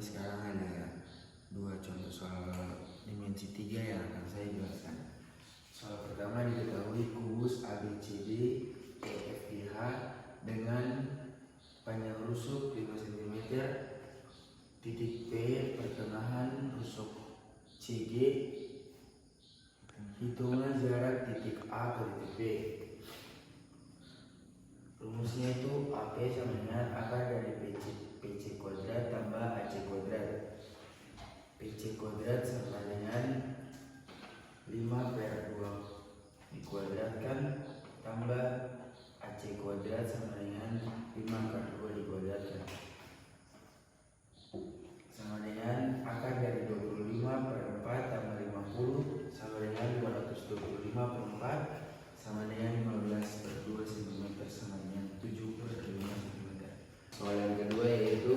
sekarang ada dua contoh soal dimensi 3 yang akan saya jelaskan. Soal pertama, diketahui kubus ABCD EFGH dengan panjang rusuk 5 cm, titik P pertengahan rusuk CG, hitunglah jarak titik A ke titik B. Rumusnya itu AP sama dengan akar dari PC kuadrat tambah AC kuadrat. PC kuadrat sama dengan 5/2 dikuadratkan tambah AC kuadrat sama dengan 5/2 dikuadratkan sama dengan akar dari 25/4 tambah 50 sama dengan 225/4 sama dengan 15/2 cm sama dengan 7/5 cm. Soal yang kedua yaitu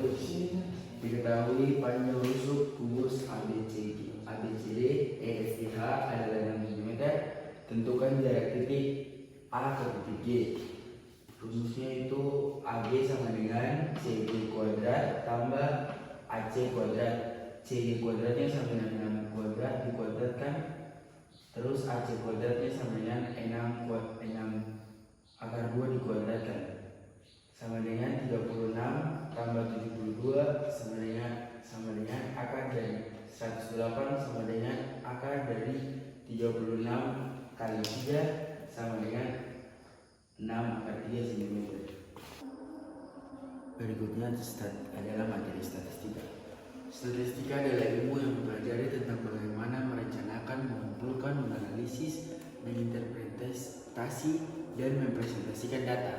diketahui panjang rusuk kubus ABCD EFGH adalah 6 cm. Tentukan jarak titik A ke titik G. Rumusnya itu AB sama dengan CG kuadrat tambah AC kuadrat. CG kuadratnya sama dengan 6 kuadrat dikuadratkan, terus AC kuadratnya sama dengan 6 akar 2 dikuadratkan sama dengan 36 tambah 72 sama dengan akar dari 108 sama dengan akar dari 36 kali 3 sama dengan 6 akar 3 cm. Berikutnya adalah materi statistika. Statistika adalah ilmu yang mempelajari tentang bagaimana merencanakan, mengumpulkan, menganalisis, menginterpretasi, dan mempresentasikan data.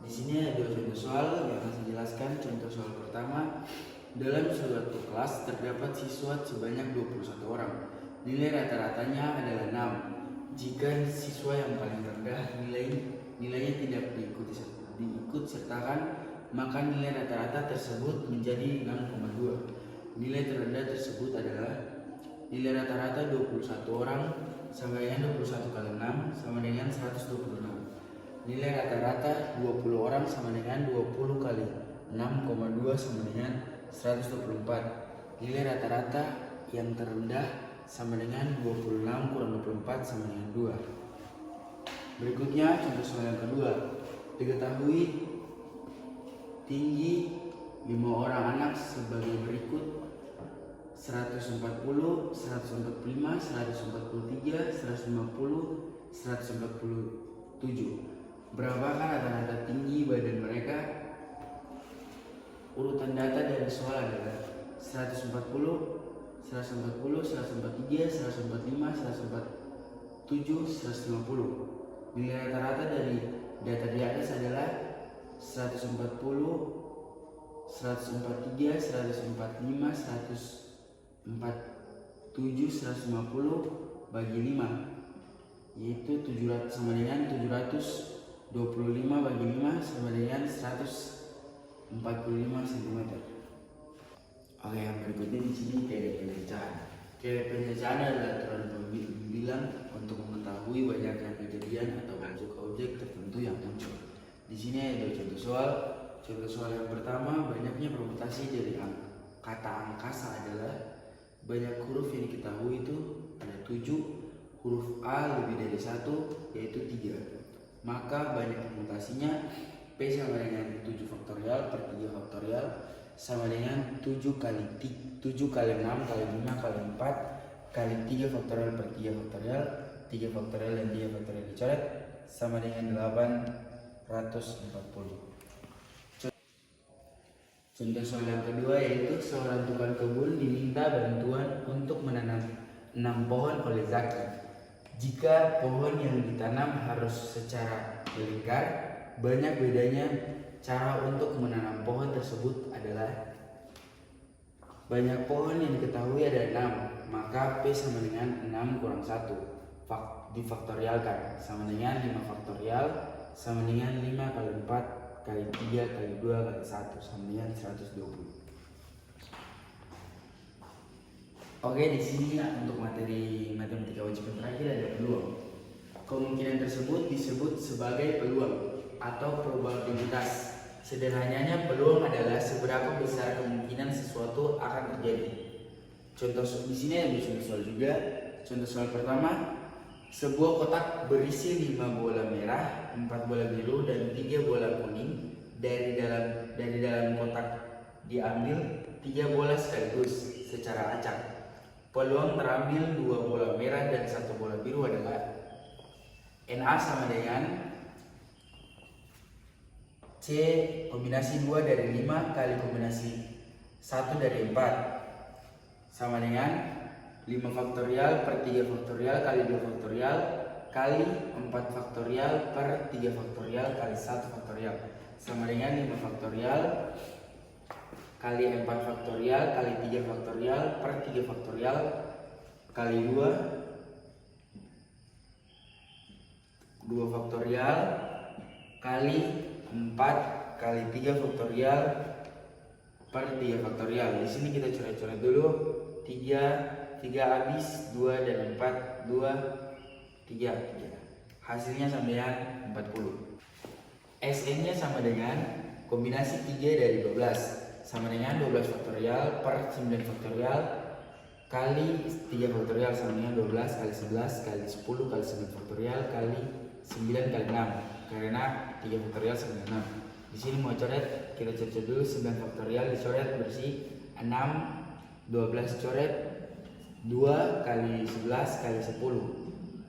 Di sini ada dua contoh soal yang akan saya jelaskan. Contoh soal pertama, dalam suatu kelas terdapat siswa sebanyak 21 orang. Nilai rata-ratanya adalah 6. Jika siswa yang paling rendah nilainya tidak diikut sertakan, maka nilai rata-rata tersebut menjadi 6,2. Nilai terendah tersebut adalah nilai rata-rata 21 orang sama dengan 21 kali 6 sama dengan 126. Nilai rata-rata 20 orang sama dengan 20 kali 6,2 sama dengan 124. Nilai rata-rata yang terendah sama dengan 26 kurang 24 sama dengan 2. Berikutnya contoh soal yang kedua. Diketahui tinggi 5 orang anak sebagai berikut: 140, 145, 143, 150, 147. Berapakah rata-rata tinggi badan mereka? Urutan data dari soal adalah 140, 143, 145, 147, 150. Nilai rata-rata dari data di atas adalah 140, 143, 145, 147, 150 bagi 5, yaitu 700 sama dengan 725 bagi 5 sama dengan 145 cm. Oke, yang berikutnya di sini teori pencacahan. Teori pencacahan adalah aturan pembilang untuk mengetahui banyaknya kejadian atau objek-objek tertentu yang muncul. Di sini ada dua contoh soal. Contoh soal yang pertama, banyaknya permutasi dari kata angkasa adalah banyak huruf yang diketahui itu ada 7, huruf A lebih dari 1 yaitu 3. Maka banyak permutasinya P sama dengan 7 faktorial per 3 faktorial sama dengan 7 kali 6 kali 5 kali 4 kali 3 faktorial per 3 faktorial, 3 faktorial dan 3 faktorial dicoret sama dengan 840. Contoh soal yang kedua yaitu seorang tukang kebun diminta bantuan untuk menanam 6 pohon oleh Zaki. Jika pohon yang ditanam harus secara melingkar, banyak bedanya cara untuk menanam pohon tersebut adalah banyak pohon yang diketahui ada 6, maka P sama dengan 6 kurang 1 difaktorialkan sama dengan 5 faktorial sama dengan 5 kali 4 kali 3 kali 2 kali 1 sama dengan 120. Oke, di sini untuk materi matematika wajib terakhir ada peluang. Kemungkinan tersebut disebut sebagai peluang atau probabilitas. Sederhananya, peluang adalah seberapa besar kemungkinan sesuatu akan terjadi. Contoh di sini ada contoh soal juga. Contoh soal pertama, sebuah kotak berisi 5 bola merah, 4 bola biru, dan 3 bola kuning. Dari dalam kotak diambil 3 bola sekaligus secara acak. Peluang terambil 2 bola merah dan 1 bola biru adalah NA sama dengan C kombinasi 2 dari 5 kali kombinasi 1 dari 4 sama dengan 5 faktorial per 3 faktorial kali 2 faktorial kali 4 faktorial per 3 faktorial kali 1 faktorial sama dengan 5 faktorial kali 4 faktorial kali 3 faktorial per 3 faktorial kali 2 faktorial kali 4 kali 3 faktorial per 3 faktorial. Di sini kita coret-coret dulu. 3 habis, 2 dan 4, 2, 3. Hasilnya sama dengan 40. Sn-nya sama dengan kombinasi 3 dari 12 sama dengan 12 faktorial per 9 faktorial kali 3 faktorial sama dengan 12 kali 11 kali 10 kali 9 faktorial kali 9 kali 6 karena 3 faktorial sama dengan 6. Di sini mau coret, kita coret dulu. 9 faktorial dicoret bersih, 6, 12 coret, 2 kali 11 kali 10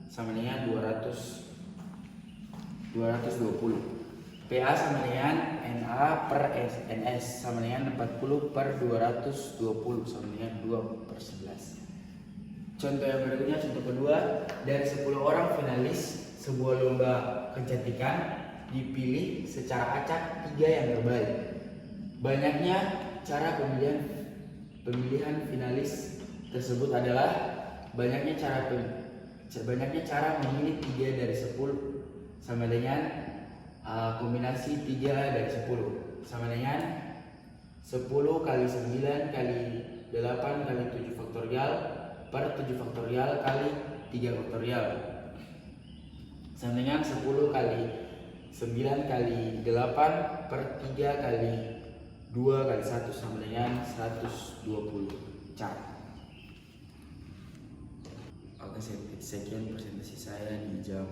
sama dengan 220. PA sama dengan NA per NS sama dengan 40 per 220 sama dengan 2 per 11. Contoh yang berikutnya, contoh kedua. Dari 10 orang finalis sebuah lomba kecantikan dipilih secara acak 3 yang terbaik. Banyaknya cara pemilihan finalis tersebut adalah banyaknya cara memilih 3 dari 10 sama dengan kombinasi 3 dari 10 sama dengan 10 kali 9 kali 8 kali 7 faktorial per 7 faktorial kali 3 faktorial sama dengan 10 kali 9 kali 8 per 3 kali 2 kali 1 sama dengan 120 cara. Oke, sekian presentasi saya di jam